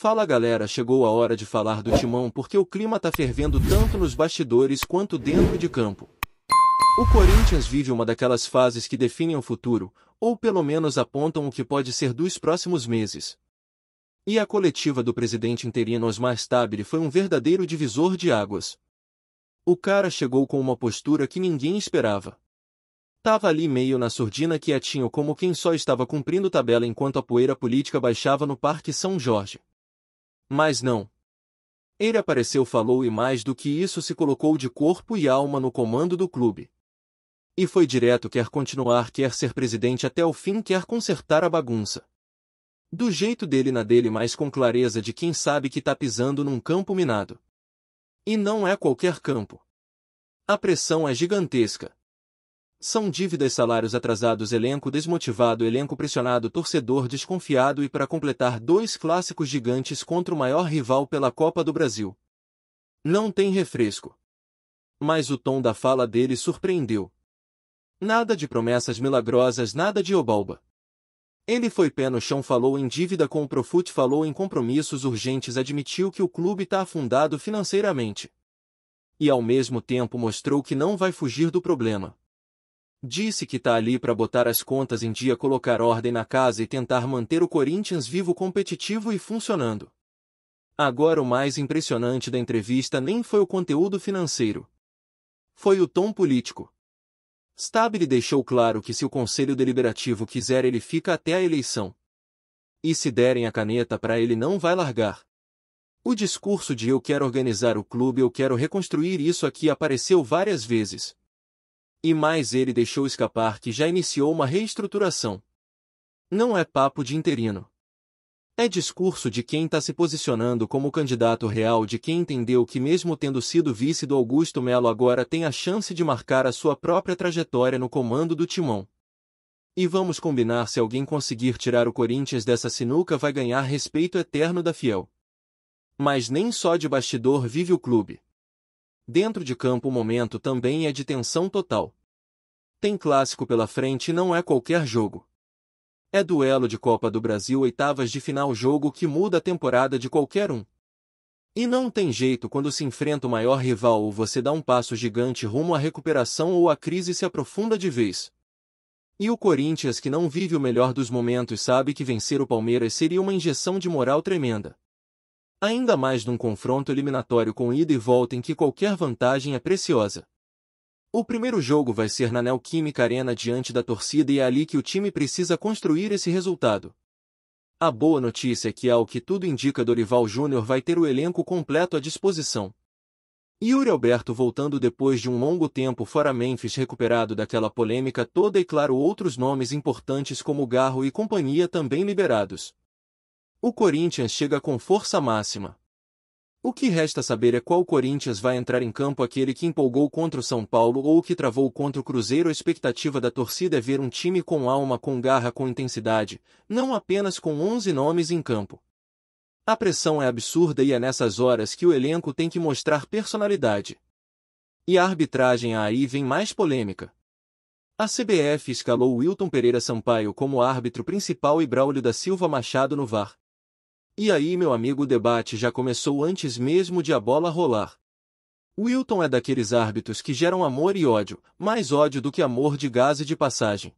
Fala galera, chegou a hora de falar do Timão porque o clima tá fervendo tanto nos bastidores quanto dentro de campo. O Corinthians vive uma daquelas fases que definem o futuro, ou pelo menos apontam o que pode ser dos próximos meses. E a coletiva do presidente interino Osmar Stabile foi um verdadeiro divisor de águas. O cara chegou com uma postura que ninguém esperava. Tava ali meio na surdina quietinho como quem só estava cumprindo tabela enquanto a poeira política baixava no Parque São Jorge. Mas não. Ele apareceu, falou e mais do que isso se colocou de corpo e alma no comando do clube. E foi direto, quer continuar, quer ser presidente até o fim, quer consertar a bagunça. Do jeito dele na dele, mas com clareza de quem sabe que tá pisando num campo minado. E não é qualquer campo. A pressão é gigantesca. São dívidas, salários atrasados, elenco desmotivado, elenco pressionado, torcedor desconfiado e para completar 2 clássicos gigantes contra o maior rival pela Copa do Brasil. Não tem refresco. Mas o tom da fala dele surpreendeu. Nada de promessas milagrosas, nada de oba-oba. Ele foi pé no chão, falou em dívida com o Profut, falou em compromissos urgentes, admitiu que o clube está afundado financeiramente. E ao mesmo tempo mostrou que não vai fugir do problema. Disse que tá ali para botar as contas em dia, colocar ordem na casa e tentar manter o Corinthians vivo, competitivo e funcionando. Agora o mais impressionante da entrevista nem foi o conteúdo financeiro. Foi o tom político. Stabile deixou claro que se o Conselho Deliberativo quiser ele fica até a eleição. E se derem a caneta para ele não vai largar. O discurso de eu quero organizar o clube, eu quero reconstruir isso aqui apareceu várias vezes. E mais, ele deixou escapar que já iniciou uma reestruturação. Não é papo de interino. É discurso de quem está se posicionando como candidato real, de quem entendeu que mesmo tendo sido vice do Augusto Melo agora tem a chance de marcar a sua própria trajetória no comando do Timão. E vamos combinar, se alguém conseguir tirar o Corinthians dessa sinuca vai ganhar respeito eterno da Fiel. Mas nem só de bastidor vive o clube. Dentro de campo o momento também é de tensão total. Tem clássico pela frente e não é qualquer jogo. É duelo de Copa do Brasil, oitavas de final, jogo que muda a temporada de qualquer um. E não tem jeito, quando se enfrenta o maior rival, ou você dá um passo gigante rumo à recuperação ou a crise se aprofunda de vez. E o Corinthians, que não vive o melhor dos momentos, sabe que vencer o Palmeiras seria uma injeção de moral tremenda. Ainda mais num confronto eliminatório com ida e volta em que qualquer vantagem é preciosa. O primeiro jogo vai ser na Neoquímica Arena diante da torcida e é ali que o time precisa construir esse resultado. A boa notícia é que, ao que tudo indica, Dorival Júnior vai ter o elenco completo à disposição. Yuri Alberto voltando depois de um longo tempo fora, Memphis recuperado daquela polêmica toda e, claro, outros nomes importantes como Garro e companhia também liberados. O Corinthians chega com força máxima. O que resta saber é qual Corinthians vai entrar em campo, aquele que empolgou contra o São Paulo ou o que travou contra o Cruzeiro. A expectativa da torcida é ver um time com alma, com garra, com intensidade, não apenas com 11 nomes em campo. A pressão é absurda e é nessas horas que o elenco tem que mostrar personalidade. E a arbitragem, aí vem mais polêmica. A CBF escalou Wilton Pereira Sampaio como árbitro principal e Braulio da Silva Machado no VAR. E aí, meu amigo, o debate já começou antes mesmo de a bola rolar. Wilton é daqueles árbitros que geram amor e ódio, mais ódio do que amor, de gás e de passagem.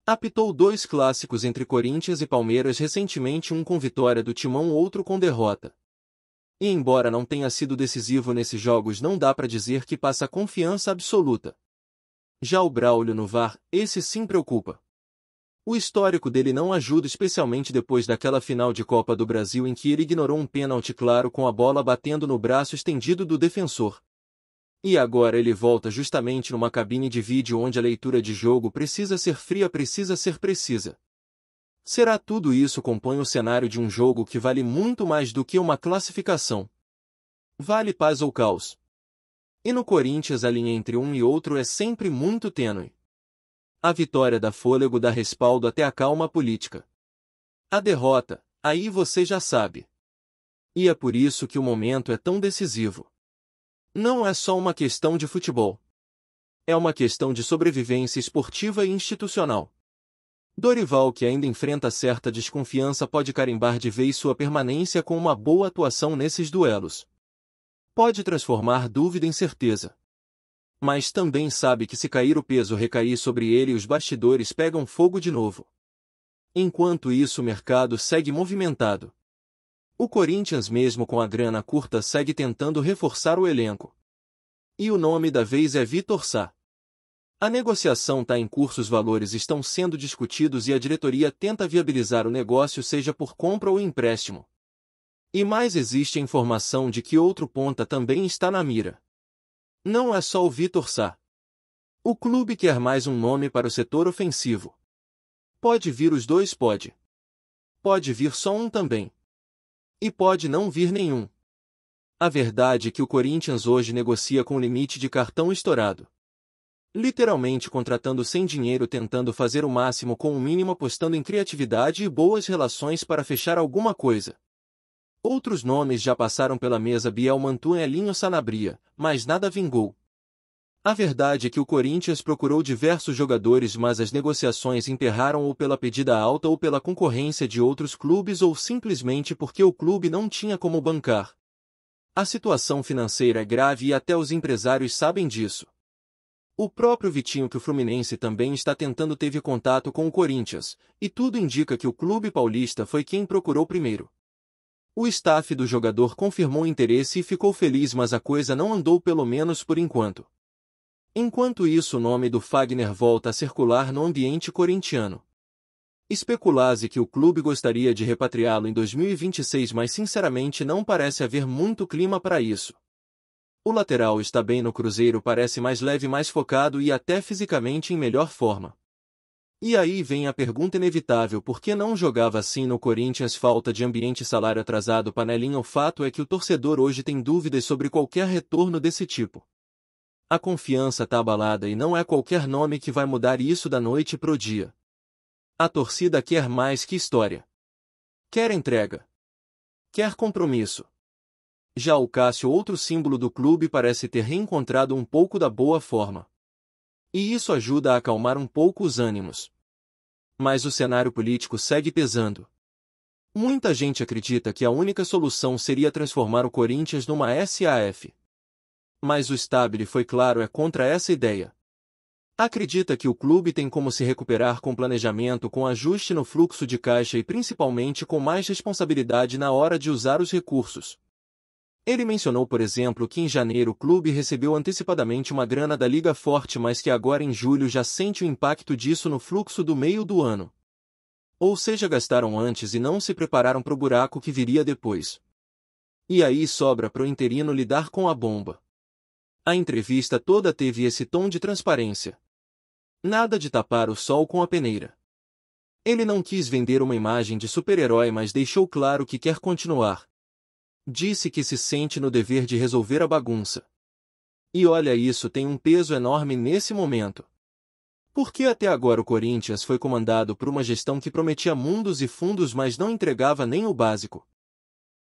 Apitou 2 clássicos entre Corinthians e Palmeiras recentemente, um com vitória do Timão, outro com derrota. E embora não tenha sido decisivo nesses jogos, não dá para dizer que passa confiança absoluta. Já o Braulio no VAR, esse sim preocupa. O histórico dele não ajuda, especialmente depois daquela final de Copa do Brasil em que ele ignorou um pênalti claro com a bola batendo no braço estendido do defensor. E agora ele volta justamente numa cabine de vídeo onde a leitura de jogo precisa ser fria, precisa ser precisa. Será tudo isso compõe o cenário de um jogo que vale muito mais do que uma classificação? Vale paz ou caos? E no Corinthians a linha entre um e outro é sempre muito tênue. A vitória dá fôlego, dá respaldo até a calma política. A derrota, aí você já sabe. E é por isso que o momento é tão decisivo. Não é só uma questão de futebol. É uma questão de sobrevivência esportiva e institucional. Dorival, que ainda enfrenta certa desconfiança, pode carimbar de vez sua permanência com uma boa atuação nesses duelos. Pode transformar dúvida em certeza. Mas também sabe que se cair o peso recair sobre ele, os bastidores pegam fogo de novo. Enquanto isso, o mercado segue movimentado. O Corinthians, mesmo com a grana curta, segue tentando reforçar o elenco. E o nome da vez é Vitor Sá. A negociação está em curso, os valores estão sendo discutidos e a diretoria tenta viabilizar o negócio, seja por compra ou empréstimo. E mais, existe a informação de que outro ponta também está na mira. Não é só o Vitor Sá. O clube quer mais um nome para o setor ofensivo. Pode vir os dois, pode. Pode vir só um também. E pode não vir nenhum. A verdade é que o Corinthians hoje negocia com o limite de cartão estourado. Literalmente contratando sem dinheiro, tentando fazer o máximo com o mínimo, apostando em criatividade e boas relações para fechar alguma coisa. Outros nomes já passaram pela mesa: Biel, Mantua e Elinho Sanabria, mas nada vingou. A verdade é que o Corinthians procurou diversos jogadores, mas as negociações emperraram ou pela pedida alta ou pela concorrência de outros clubes ou simplesmente porque o clube não tinha como bancar. A situação financeira é grave e até os empresários sabem disso. O próprio Vitinho, que o Fluminense também está tentando, teve contato com o Corinthians, e tudo indica que o clube paulista foi quem procurou primeiro. O staff do jogador confirmou interesse e ficou feliz, mas a coisa não andou, pelo menos por enquanto. Enquanto isso, o nome do Fagner volta a circular no ambiente corintiano. Especula-se que o clube gostaria de repatriá-lo em 2026, mas sinceramente não parece haver muito clima para isso. O lateral está bem no Cruzeiro, parece mais leve, mais focado e até fisicamente em melhor forma. E aí vem a pergunta inevitável: por que não jogava assim no Corinthians? Falta de ambiente, salário atrasado, panelinha. O fato é que o torcedor hoje tem dúvidas sobre qualquer retorno desse tipo. A confiança está abalada e não é qualquer nome que vai mudar isso da noite pro dia. A torcida quer mais que história. Quer entrega. Quer compromisso. Já o Cássio, outro símbolo do clube, parece ter reencontrado um pouco da boa forma. E isso ajuda a acalmar um pouco os ânimos. Mas o cenário político segue pesando. Muita gente acredita que a única solução seria transformar o Corinthians numa SAF. Mas o Stabile foi claro, é contra essa ideia. Acredita que o clube tem como se recuperar com planejamento, com ajuste no fluxo de caixa e principalmente com mais responsabilidade na hora de usar os recursos. Ele mencionou, por exemplo, que em janeiro o clube recebeu antecipadamente uma grana da Liga Forte, mas que agora em julho já sente o impacto disso no fluxo do meio do ano. Ou seja, gastaram antes e não se prepararam para o buraco que viria depois. E aí sobra para o interino lidar com a bomba. A entrevista toda teve esse tom de transparência. Nada de tapar o sol com a peneira. Ele não quis vender uma imagem de super-herói, mas deixou claro que quer continuar. Disse que se sente no dever de resolver a bagunça. E olha, isso tem um peso enorme nesse momento. Porque até agora o Corinthians foi comandado por uma gestão que prometia mundos e fundos, mas não entregava nem o básico.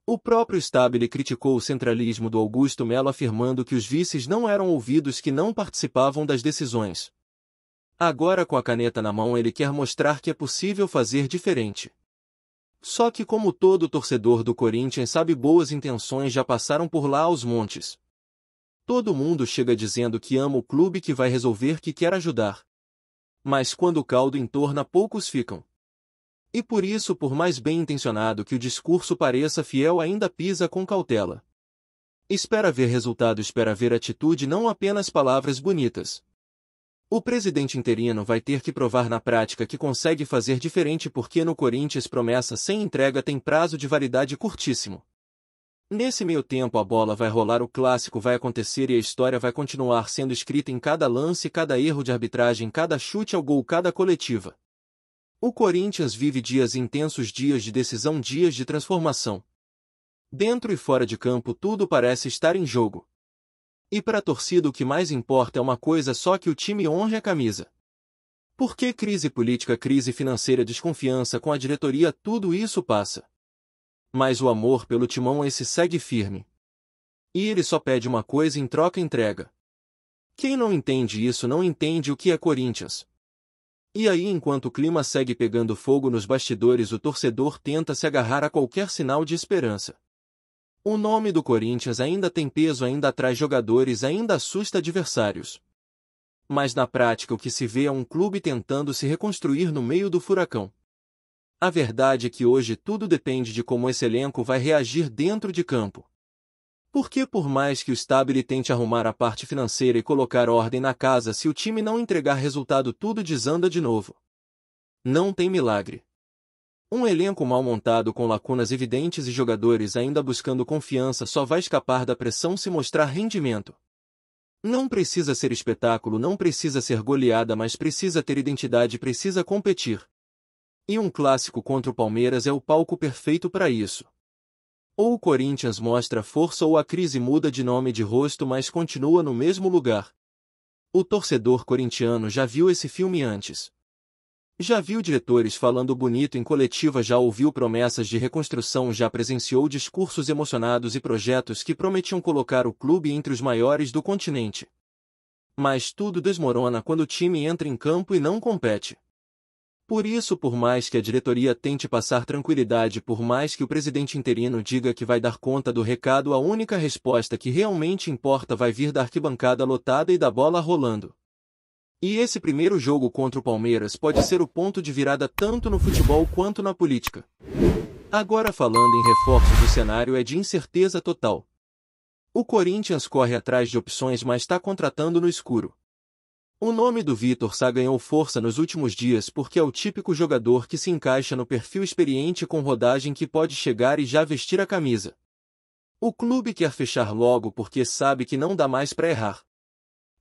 O próprio Stabile criticou o centralismo do Augusto Melo, afirmando que os vices não eram ouvidos, que não participavam das decisões. Agora, com a caneta na mão, ele quer mostrar que é possível fazer diferente. Só que, como todo torcedor do Corinthians sabe, boas intenções já passaram por lá aos montes. Todo mundo chega dizendo que ama o clube, que vai resolver, que quer ajudar. Mas quando o caldo entorna, poucos ficam. E por isso, por mais bem intencionado que o discurso pareça, fiel ainda pisa com cautela. Espera ver resultado, espera ver atitude, não apenas palavras bonitas. O presidente interino vai ter que provar na prática que consegue fazer diferente, porque no Corinthians promessa sem entrega tem prazo de validade curtíssimo. Nesse meio tempo a bola vai rolar, o clássico vai acontecer e a história vai continuar sendo escrita em cada lance, cada erro de arbitragem, cada chute ao gol, cada coletiva. O Corinthians vive dias intensos, dias de decisão, dias de transformação. Dentro e fora de campo tudo parece estar em jogo. E para a torcida o que mais importa é uma coisa só: que o time honre a camisa. Porque crise política, crise financeira, desconfiança com a diretoria, tudo isso passa. Mas o amor pelo Timão, esse segue firme. E ele só pede uma coisa em troca: entrega. Quem não entende isso não entende o que é Corinthians. E aí, enquanto o clima segue pegando fogo nos bastidores, o torcedor tenta se agarrar a qualquer sinal de esperança. O nome do Corinthians ainda tem peso, ainda atrai jogadores, ainda assusta adversários. Mas na prática o que se vê é um clube tentando se reconstruir no meio do furacão. A verdade é que hoje tudo depende de como esse elenco vai reagir dentro de campo. Porque por mais que o Stabile tente arrumar a parte financeira e colocar ordem na casa, se o time não entregar resultado, tudo desanda de novo. Não tem milagre. Um elenco mal montado com lacunas evidentes e jogadores ainda buscando confiança só vai escapar da pressão se mostrar rendimento. Não precisa ser espetáculo, não precisa ser goleada, mas precisa ter identidade, precisa competir. E um clássico contra o Palmeiras é o palco perfeito para isso. Ou o Corinthians mostra força ou a crise muda de nome e de rosto, mas continua no mesmo lugar. O torcedor corintiano já viu esse filme antes. Já viu diretores falando bonito em coletiva, já ouviu promessas de reconstrução, já presenciou discursos emocionados e projetos que prometiam colocar o clube entre os maiores do continente. Mas tudo desmorona quando o time entra em campo e não compete. Por isso, por mais que a diretoria tente passar tranquilidade, por mais que o presidente interino diga que vai dar conta do recado, a única resposta que realmente importa vai vir da arquibancada lotada e da bola rolando. E esse primeiro jogo contra o Palmeiras pode ser o ponto de virada tanto no futebol quanto na política. Agora, falando em reforços, o cenário é de incerteza total. O Corinthians corre atrás de opções, mas está contratando no escuro. O nome do Vitor Sá ganhou força nos últimos dias porque é o típico jogador que se encaixa no perfil experiente com rodagem que pode chegar e já vestir a camisa. O clube quer fechar logo porque sabe que não dá mais para errar.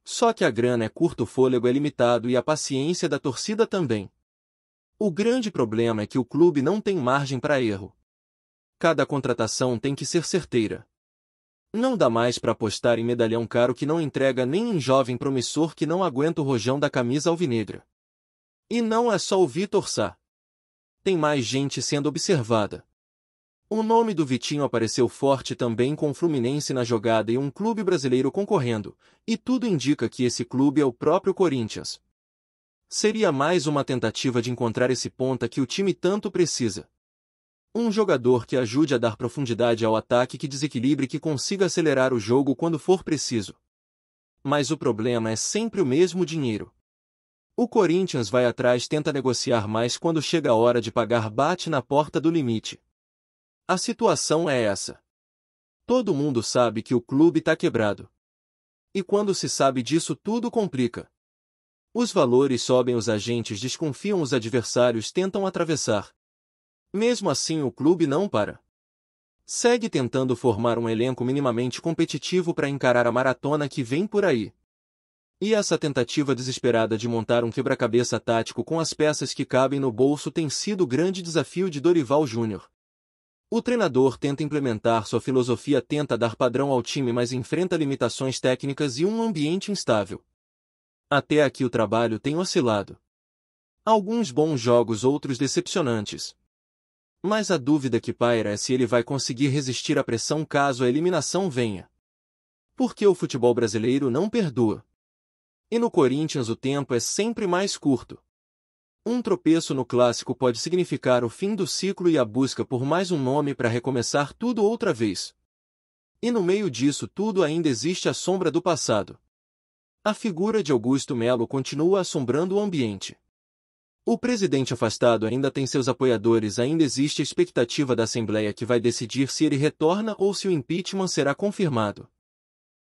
Só que a grana é curta, o fôlego é limitado e a paciência da torcida também. O grande problema é que o clube não tem margem para erro. Cada contratação tem que ser certeira. Não dá mais para apostar em medalhão caro que não entrega, nem em jovem promissor que não aguenta o rojão da camisa alvinegra. E não é só o Vitor Sá. Tem mais gente sendo observada. O nome do Vitinho apareceu forte também, com o Fluminense na jogada e um clube brasileiro concorrendo, e tudo indica que esse clube é o próprio Corinthians. Seria mais uma tentativa de encontrar esse ponta que o time tanto precisa. Um jogador que ajude a dar profundidade ao ataque, que desequilibre, que consiga acelerar o jogo quando for preciso. Mas o problema é sempre o mesmo: dinheiro. O Corinthians vai atrás, tenta negociar, mas quando chega a hora de pagar bate na porta do limite. A situação é essa. Todo mundo sabe que o clube está quebrado. E quando se sabe disso, tudo complica. Os valores sobem, os agentes desconfiam, os adversários tentam atravessar. Mesmo assim, o clube não para. Segue tentando formar um elenco minimamente competitivo para encarar a maratona que vem por aí. E essa tentativa desesperada de montar um quebra-cabeça tático com as peças que cabem no bolso tem sido o grande desafio de Dorival Júnior. O treinador tenta implementar sua filosofia, tenta dar padrão ao time, mas enfrenta limitações técnicas e um ambiente instável. Até aqui o trabalho tem oscilado. Alguns bons jogos, outros decepcionantes. Mas a dúvida que paira é se ele vai conseguir resistir à pressão caso a eliminação venha. Porque o futebol brasileiro não perdoa. E no Corinthians o tempo é sempre mais curto. Um tropeço no clássico pode significar o fim do ciclo e a busca por mais um nome para recomeçar tudo outra vez. E no meio disso tudo ainda existe a sombra do passado. A figura de Augusto Melo continua assombrando o ambiente. O presidente afastado ainda tem seus apoiadores, ainda existe a expectativa da Assembleia que vai decidir se ele retorna ou se o impeachment será confirmado.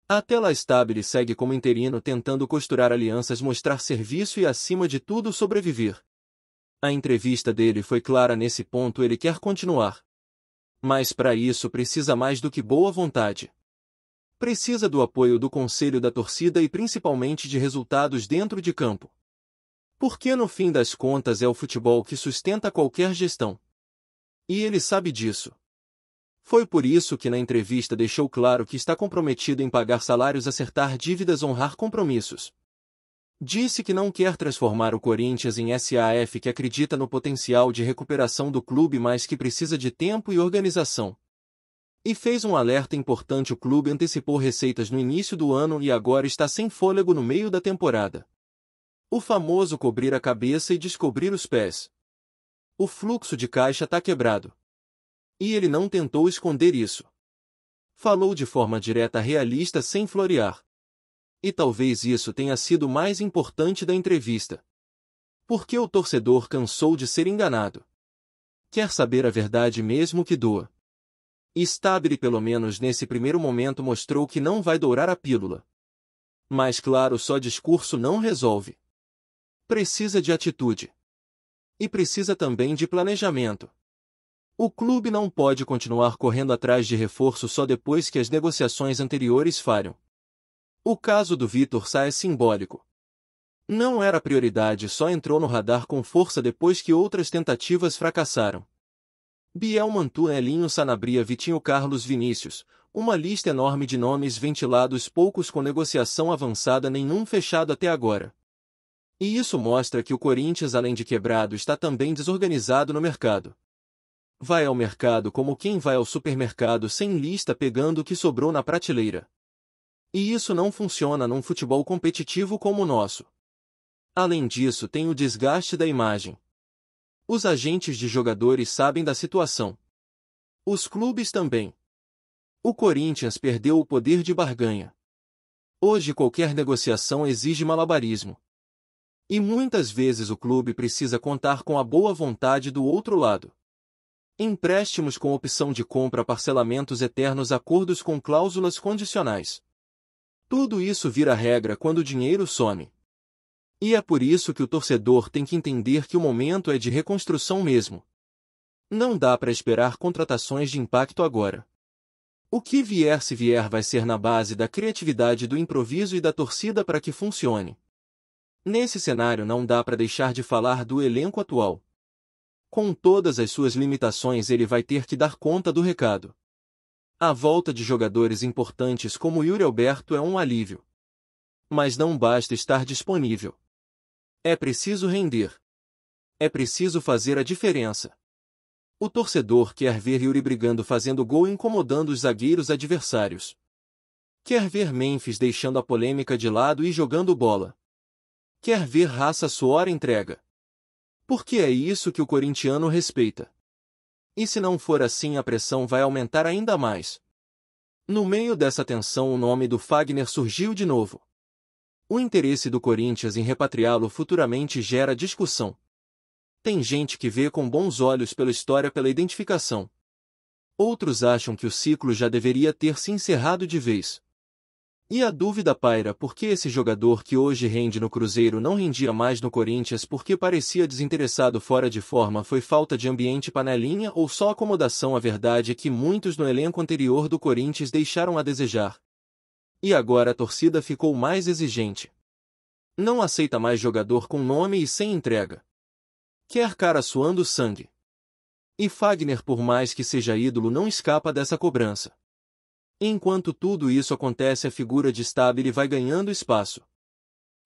Até lá, Stabile segue como interino, tentando costurar alianças, mostrar serviço e, acima de tudo, sobreviver. A entrevista dele foi clara nesse ponto: ele quer continuar. Mas para isso precisa mais do que boa vontade. Precisa do apoio do conselho, da torcida e principalmente de resultados dentro de campo. Porque no fim das contas é o futebol que sustenta qualquer gestão. E ele sabe disso. Foi por isso que na entrevista deixou claro que está comprometido em pagar salários, acertar dívidas, honrar compromissos. Disse que não quer transformar o Corinthians em SAF, que acredita no potencial de recuperação do clube, mas que precisa de tempo e organização. E fez um alerta importante: o clube antecipou receitas no início do ano e agora está sem fôlego no meio da temporada. O famoso cobrir a cabeça e descobrir os pés. O fluxo de caixa tá quebrado. E ele não tentou esconder isso. Falou de forma direta, realista, sem florear. E talvez isso tenha sido o mais importante da entrevista. Porque o torcedor cansou de ser enganado. Quer saber a verdade mesmo que doa. Stabile, pelo menos nesse primeiro momento, mostrou que não vai dourar a pílula. Mas claro, só discurso não resolve. Precisa de atitude. E precisa também de planejamento. O clube não pode continuar correndo atrás de reforço só depois que as negociações anteriores falham. O caso do Vitor Sá é simbólico. Não era prioridade, só entrou no radar com força depois que outras tentativas fracassaram. Biel, Mantu, Elinho, Sanabria, Vitinho, Carlos, Vinícius, uma lista enorme de nomes ventilados, poucos com negociação avançada, nenhum fechado até agora. E isso mostra que o Corinthians, além de quebrado, está também desorganizado no mercado. Vai ao mercado como quem vai ao supermercado, sem lista, pegando o que sobrou na prateleira. E isso não funciona num futebol competitivo como o nosso. Além disso, tem o desgaste da imagem. Os agentes de jogadores sabem da situação. Os clubes também. O Corinthians perdeu o poder de barganha. Hoje qualquer negociação exige malabarismo. E muitas vezes o clube precisa contar com a boa vontade do outro lado. Empréstimos com opção de compra, parcelamentos eternos, acordos com cláusulas condicionais. Tudo isso vira regra quando o dinheiro some. E é por isso que o torcedor tem que entender que o momento é de reconstrução mesmo. Não dá para esperar contratações de impacto agora. O que vier, se vier, vai ser na base da criatividade, do improviso e da torcida para que funcione. Nesse cenário não dá para deixar de falar do elenco atual. Com todas as suas limitações, ele vai ter que dar conta do recado. A volta de jogadores importantes como Yuri Alberto é um alívio. Mas não basta estar disponível. É preciso render. É preciso fazer a diferença. O torcedor quer ver Yuri brigando, fazendo gol, incomodando os zagueiros adversários. Quer ver Memphis deixando a polêmica de lado e jogando bola. Quer ver raça, suor, entrega. Porque é isso que o corintiano respeita. E se não for assim, a pressão vai aumentar ainda mais. No meio dessa tensão, o nome do Fagner surgiu de novo. O interesse do Corinthians em repatriá-lo futuramente gera discussão. Tem gente que vê com bons olhos pela história, pela identificação. Outros acham que o ciclo já deveria ter se encerrado de vez. E a dúvida paira: por que esse jogador que hoje rende no Cruzeiro não rendia mais no Corinthians? Porque parecia desinteressado, fora de forma? Foi falta de ambiente, panelinha ou só acomodação? A verdade é que muitos no elenco anterior do Corinthians deixaram a desejar. E agora a torcida ficou mais exigente. Não aceita mais jogador com nome e sem entrega. Quer cara suando sangue. E Fagner, por mais que seja ídolo, não escapa dessa cobrança. Enquanto tudo isso acontece, a figura de Stabile vai ganhando espaço.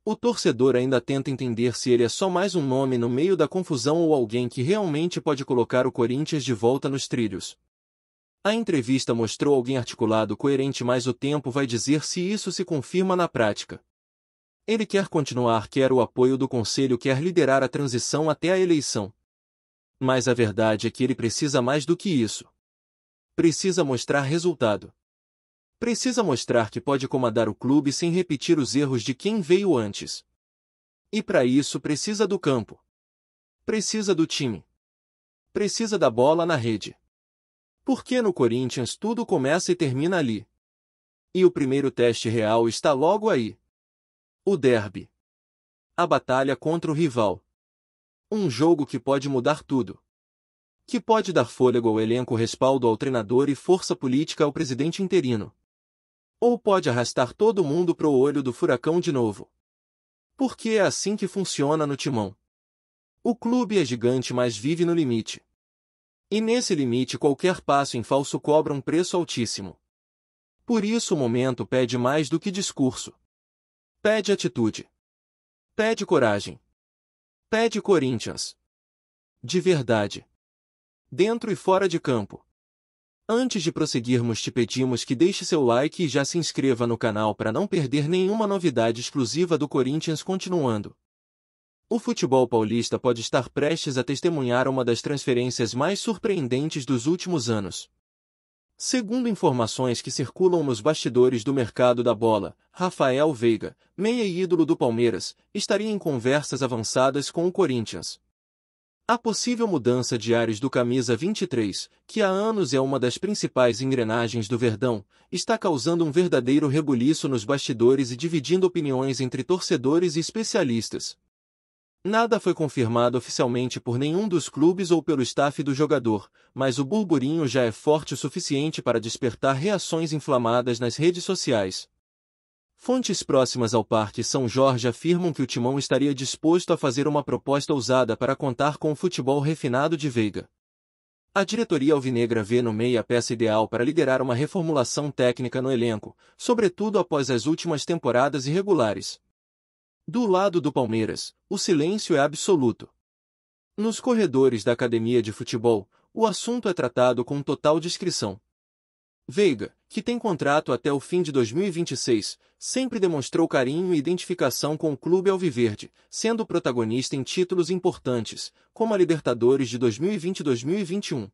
O torcedor ainda tenta entender se ele é só mais um nome no meio da confusão ou alguém que realmente pode colocar o Corinthians de volta nos trilhos. A entrevista mostrou alguém articulado, coerente, mas o tempo vai dizer se isso se confirma na prática. Ele quer continuar, quer o apoio do conselho, quer liderar a transição até a eleição. Mas a verdade é que ele precisa mais do que isso. Precisa mostrar resultado. Precisa mostrar que pode comandar o clube sem repetir os erros de quem veio antes. E para isso precisa do campo. Precisa do time. Precisa da bola na rede. Porque no Corinthians tudo começa e termina ali. E o primeiro teste real está logo aí. O derby. A batalha contra o rival. Um jogo que pode mudar tudo. Que pode dar fôlego ao elenco, respaldo ao treinador e força política ao presidente interino. Ou pode arrastar todo mundo pro olho do furacão de novo. Porque é assim que funciona no Timão. O clube é gigante, mas vive no limite. E nesse limite qualquer passo em falso cobra um preço altíssimo. Por isso o momento pede mais do que discurso. Pede atitude. Pede coragem. Pede Corinthians. De verdade. Dentro e fora de campo. Antes de prosseguirmos, te pedimos que deixe seu like e já se inscreva no canal para não perder nenhuma novidade exclusiva do Corinthians. Continuando. O futebol paulista pode estar prestes a testemunhar uma das transferências mais surpreendentes dos últimos anos. Segundo informações que circulam nos bastidores do mercado da bola, Rafael Veiga, meia e ídolo do Palmeiras, estaria em conversas avançadas com o Corinthians. A possível mudança de ares do camisa 23, que há anos é uma das principais engrenagens do Verdão, está causando um verdadeiro rebuliço nos bastidores e dividindo opiniões entre torcedores e especialistas. Nada foi confirmado oficialmente por nenhum dos clubes ou pelo staff do jogador, mas o burburinho já é forte o suficiente para despertar reações inflamadas nas redes sociais. Fontes próximas ao Parque São Jorge afirmam que o Timão estaria disposto a fazer uma proposta ousada para contar com o futebol refinado de Veiga. A diretoria alvinegra vê no meia a peça ideal para liderar uma reformulação técnica no elenco, sobretudo após as últimas temporadas irregulares. Do lado do Palmeiras, o silêncio é absoluto. Nos corredores da academia de futebol, o assunto é tratado com total discrição. Veiga, que tem contrato até o fim de 2026, sempre demonstrou carinho e identificação com o clube alviverde, sendo protagonista em títulos importantes, como a Libertadores de 2020 e 2021.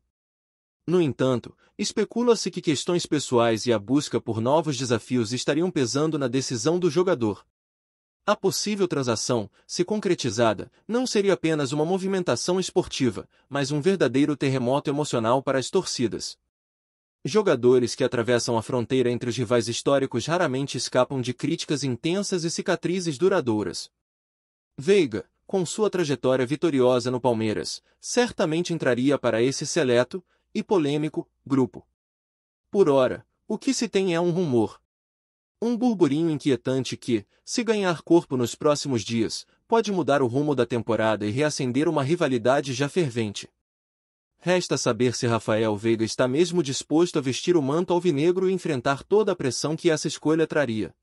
No entanto, especula-se que questões pessoais e a busca por novos desafios estariam pesando na decisão do jogador. A possível transação, se concretizada, não seria apenas uma movimentação esportiva, mas um verdadeiro terremoto emocional para as torcidas. Jogadores que atravessam a fronteira entre os rivais históricos raramente escapam de críticas intensas e cicatrizes duradouras. Veiga, com sua trajetória vitoriosa no Palmeiras, certamente entraria para esse seleto e polêmico grupo. Por ora, o que se tem é um rumor. Um burburinho inquietante que, se ganhar corpo nos próximos dias, pode mudar o rumo da temporada e reacender uma rivalidade já fervente. Resta saber se Rafael Veiga está mesmo disposto a vestir o manto alvinegro e enfrentar toda a pressão que essa escolha traria.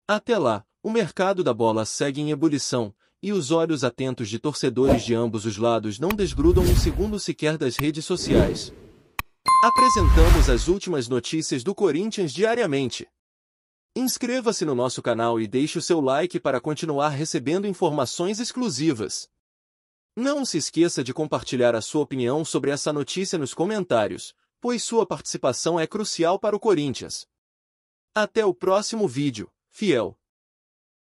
Até lá, o mercado da bola segue em ebulição, e os olhos atentos de torcedores de ambos os lados não desgrudam um segundo sequer das redes sociais. Apresentamos as últimas notícias do Corinthians diariamente. Inscreva-se no nosso canal e deixe o seu like para continuar recebendo informações exclusivas. Não se esqueça de compartilhar a sua opinião sobre essa notícia nos comentários, pois sua participação é crucial para o Corinthians. Até o próximo vídeo, fiel!